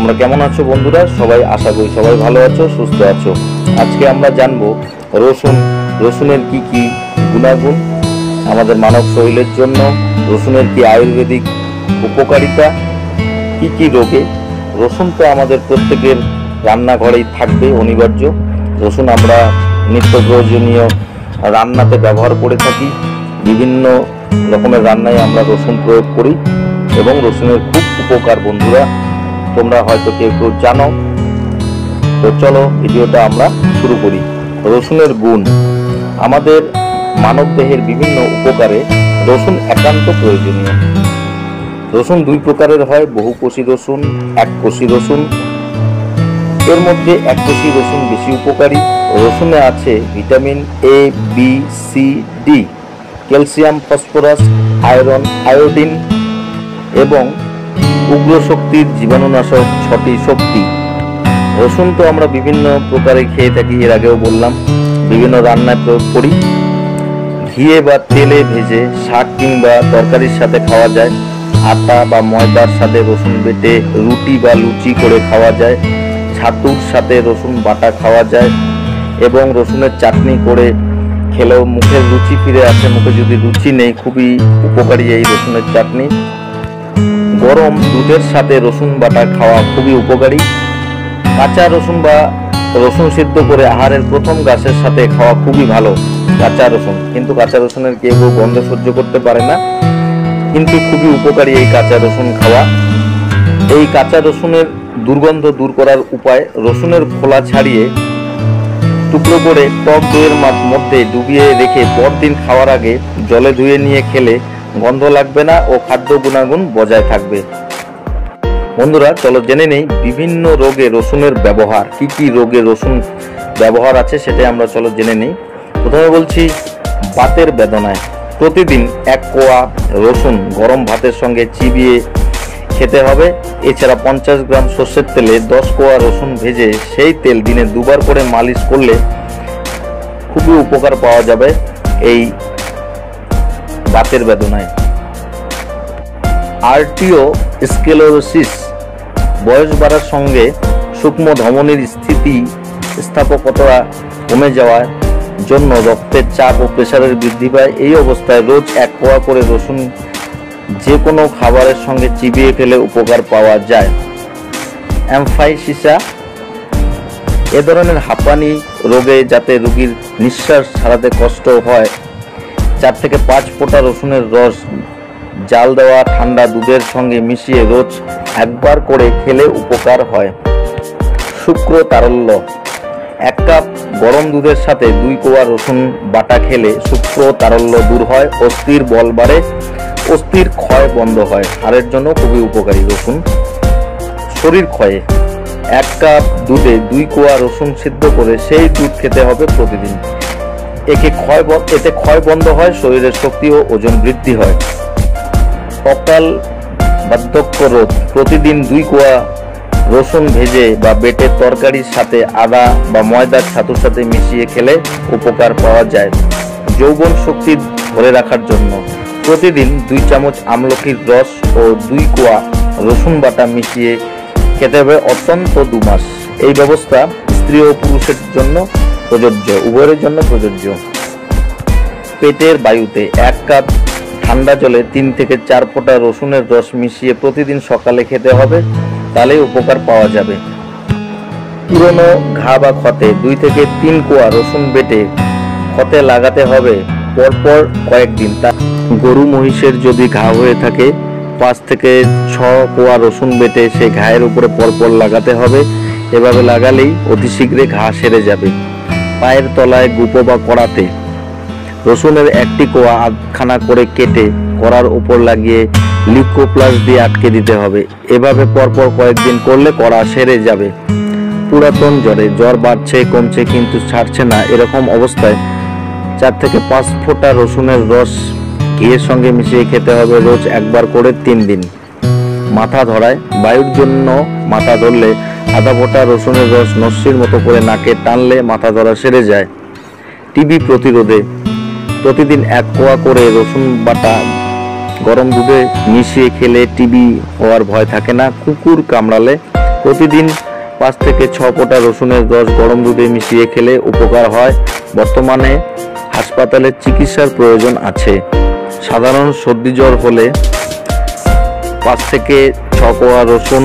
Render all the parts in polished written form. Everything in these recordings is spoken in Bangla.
তোমরা কেমন আছো বন্ধুরা? সবাই আশা করি সবাই ভালো আছো, সুস্থ আছো। আজকে আমরা জানবো রসুনের কি কি গুণাগুণ, আমাদের মানব শরীরের জন্য রসুনের কি আয়ুর্বেদিক উপকারিতা, কি কি রোগে। রসুন তো আমাদের প্রত্যেকের রান্নাঘরেই থাকবে অনিবার্য। রসুন আমরা নিত্য প্রয়োজনীয় রান্নাতে ব্যবহার করে থাকি। বিভিন্ন রকমের রান্নায় আমরা রসুন প্রয়োগ করি এবং রসুনের খুব উপকার বন্ধুরা, তোমরা হয়তো কেউ কেউ জানো। তো চলো ভিডিওটা আমরা শুরু করি। রসুনের গুণ। আমাদের মানব দেহের বিভিন্ন উপকারে রসুন একান্ত প্রয়োজনীয়। রসুন দুই প্রকারের হয়, বহুকোষী রসুন, এককোষী রসুন। এর মধ্যে এককোষী রসুন বেশি উপকারী। রসুনে আছে vitamin A, B, C, D, calcium, phosphorus, iron, iodine এবং উগ্র শক্তির জীবাণুনাশক 6টি শক্তি। রসুন তো আমরা বিভিন্ন প্রকারে খেয়ে থাকি, এর আগেও বললাম, বিভিন্ন রান্নায় প্রয়োগ করি। ঘিয়ে বা তেলে ভেজে শাক কিংবা তরকারির সাথে খাওয়া যায়। আটা বা ময়দার সাথে রসুন বেটে রুটি বা লুচি করে খাওয়া যায়। ছাতুর সাথে রসুন বাটা খাওয়া যায় এবং রসুনের চাটনি করে খেলেও মুখের রুচি ফিরে আসে। মুখে যদি রুচি নেই, খুবই উপকারী এই রসুনের চাটনি। গরম দুধের সাথে রসুন বাটা খাওয়া খুবই উপকারী। কাঁচা রসুন বা রসুন সিদ্ধ করে আহারের প্রথম গাছের সাথে খাওয়া খুবই ভালো। কাঁচা রসুন, কিন্তু কাঁচা রসুনের কেউ গন্ধ সহ্য করতে পারে না, কিন্তু খুবই উপকারী এই কাঁচা রসুন খাওয়া। এই কাঁচা রসুনের দুর্গন্ধ দূর করার উপায়, রসুনের খোলা ছাড়িয়ে টুকরো করে টক দইয়ের মধ্যে ডুবিয়ে রেখে পরদিন খাওয়ার আগে জলে ধুয়ে নিয়ে খেলে গন্ধ লাগবে না ও খাদ্য গুণাগুণ বজায় থাকবে। বন্ধুরা চলো জেনে নেই বিভিন্ন রোগে রসুনের ব্যবহার, কি কি রোগে রসুন ব্যবহার আছে সেটাই আমরা চলো জেনে নেই। প্রথমে বলছি বাতের বেদনায় প্রতিদিন 1 কোয়া রসুন গরম ভাতের সঙ্গে চিবিয়ে খেতে হবে। এছাড়া 50 গ্রাম সর্ষের তেলে 10 কোয়া রসুন ভেজে সেই তেল দিনে 2 বার করে মালিশ করলে খুবই উপকার পাওয়া যাবে এই বাতের বেদনায়। আর্টিওস্ক্লেরোসিস, বয়স বাড়ার সঙ্গে সূক্ষ্ম ধমনীর স্থাপকতা কমে যাওয়ার জন্য রক্তের চাপ ও প্রেসারের বৃদ্ধি পায়। এই অবস্থায় রোজ 1 কোয়া করে রসুন যে কোনো খাবারের সঙ্গে চিবিয়ে খেলে উপকার পাওয়া যায়। এমফাইসিসা, এ ধরনের হাঁপানি রোগে যাতে রোগীর নিঃশ্বাস ছাড়াতে কষ্ট হয়, 4 থেকে 5 ফোঁটা রসুনের রস জাল দেওয়া ঠান্ডা দুধের সঙ্গে মিশিয়ে রোজ 1 বার করে খেলে উপকার হয়। শুক্র তারল্য, 1 কাপ গরম দুধের সাথে 2 কোয়া রসুন বাটা খেলে শুক্র তারল্য দূর হয়, অস্থির বল বাড়ে, অস্থির ক্ষয় বন্ধ হয়। হাড়ের জন্য খুবই উপকারী রসুন। শরীর ক্ষয়ে 1 কাপ দুধে 2 কোয়া রসুন সিদ্ধ করে সেই দুধ খেতে হবে প্রতিদিন। এতে ক্ষয় বন্ধ হয়, শরীরের শক্তি ও ওজন বৃদ্ধি হয়। অকাল বার্ধক্য রোধ, প্রতিদিন 2 কোয়া রসুন ভেজে বা বেটে তরকারির সাথে আদা বা ময়দার ছাতুর সাথে মিশিয়ে খেলে উপকার পাওয়া যায়। যৌবন শক্তি ধরে রাখার জন্য প্রতিদিন 2 চামচ আমলকির রস ও 2 কোয়া রসুন বাটা মিশিয়ে খেতে হবে অত্যন্ত 2 মাস। এই ব্যবস্থা স্ত্রী ও পুরুষের জন্য প্রযোজ্য, উভয়ের জন্য প্রযোজ্য। পেটের বায়ুতে 1 কাপ ঠান্ডা জলে 3 থেকে 4 ফোঁটা রসুনের রস মিশিয়ে প্রতিদিন সকালে খেতে হবে, তাহলেই উপকার পাওয়া যাবে। পুরনো ঘা বা ক্ষতে 2 থেকে 3 কোয়া রসুন বেটে ক্ষতে লাগাতে হবে পরপর কয়েকদিন। গরু মহিষের যদি ঘা হয়ে থাকে 5 থেকে 6 কোয়া রসুন বেটে সেই ঘায়ের উপরে পরপর লাগাতে হবে। এভাবে লাগালেই অতি শীঘ্রে ঘা সেরে যাবে। পায়ের তলায় গুপো বা কড়াতে রসুনের 1টি কোয়া আধখানা করে কেটে কড়ার উপর লাগিয়ে লিউকোপ্লাস দিয়ে আটকে দিতে হবে। এভাবে পরপর কয়েকদিন করলে কড়া সেরে যাবে। পুরাতন জ্বর বাড়ছে কমছে কিন্তু ছাড়ছে না, এরকম অবস্থায় 4 থেকে 5 ফোঁটা রসুনের রস ঘিয়ের সঙ্গে মিশিয়ে খেতে হবে রোজ 1 বার করে 3 দিন। মাথা ধরায়, বায়ুর জন্য মাথা ধরলে আধা ফোঁটা রসুনের রস নস্যির মতো করে নাকে টানলে মাথা ধরা সেরে যায়। টিবি প্রতিরোধে প্রতিদিন 1 কোয়া করে রসুন বাটা গরম দুধে মিশিয়ে খেলে টিবি হওয়ার ভয় থাকে না। কুকুর কামড়ালে প্রতিদিন 5 থেকে 6 ফোঁটা রসুনের রস গরম দুধে মিশিয়ে খেলে উপকার হয়। বর্তমানে হাসপাতালে চিকিৎসার প্রয়োজন আছে। সাধারণ সর্দি জ্বর হলে 5 থেকে 6 কোয়া রসুন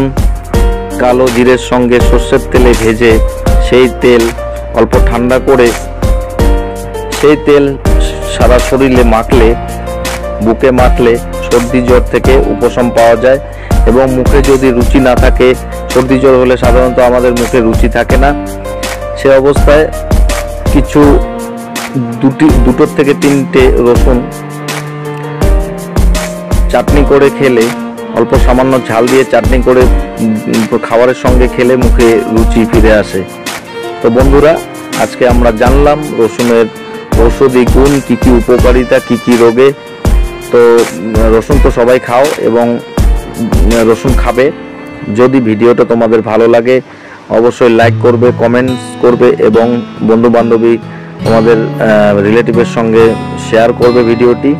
কালো জিরের সঙ্গে সর্ষের তেলে ভেজে সেই তেল অল্প ঠান্ডা করে সেই তেল সারা শরীরে মাখলে, বুকে মাখলে সর্দি জ্বর থেকে উপশম পাওয়া যায়। এবং মুখে যদি রুচি না থাকে, সর্দি জ্বর হলে সাধারণত আমাদের মুখে রুচি থাকে না, সে অবস্থায় কিছু দুটো থেকে 3টে রসুন চাটনি করে খেলে, অল্প সামান্য ঝাল দিয়ে চাটনি করে খাবারের সঙ্গে খেলে মুখে রুচি ফিরে আসে। তো বন্ধুরা, আজকে আমরা জানলাম রসুনের ঔষধি গুণ, কী কী উপকারিতা, কী কী রোগে। তো রসুন তো সবাই খাও এবং রসুন খাবে। যদি ভিডিওটা তোমাদের ভালো লাগে অবশ্যই লাইক করবে, কমেন্টস করবে এবং বন্ধু বান্ধবী তোমাদের রিলেটিভের সঙ্গে শেয়ার করবে ভিডিওটি।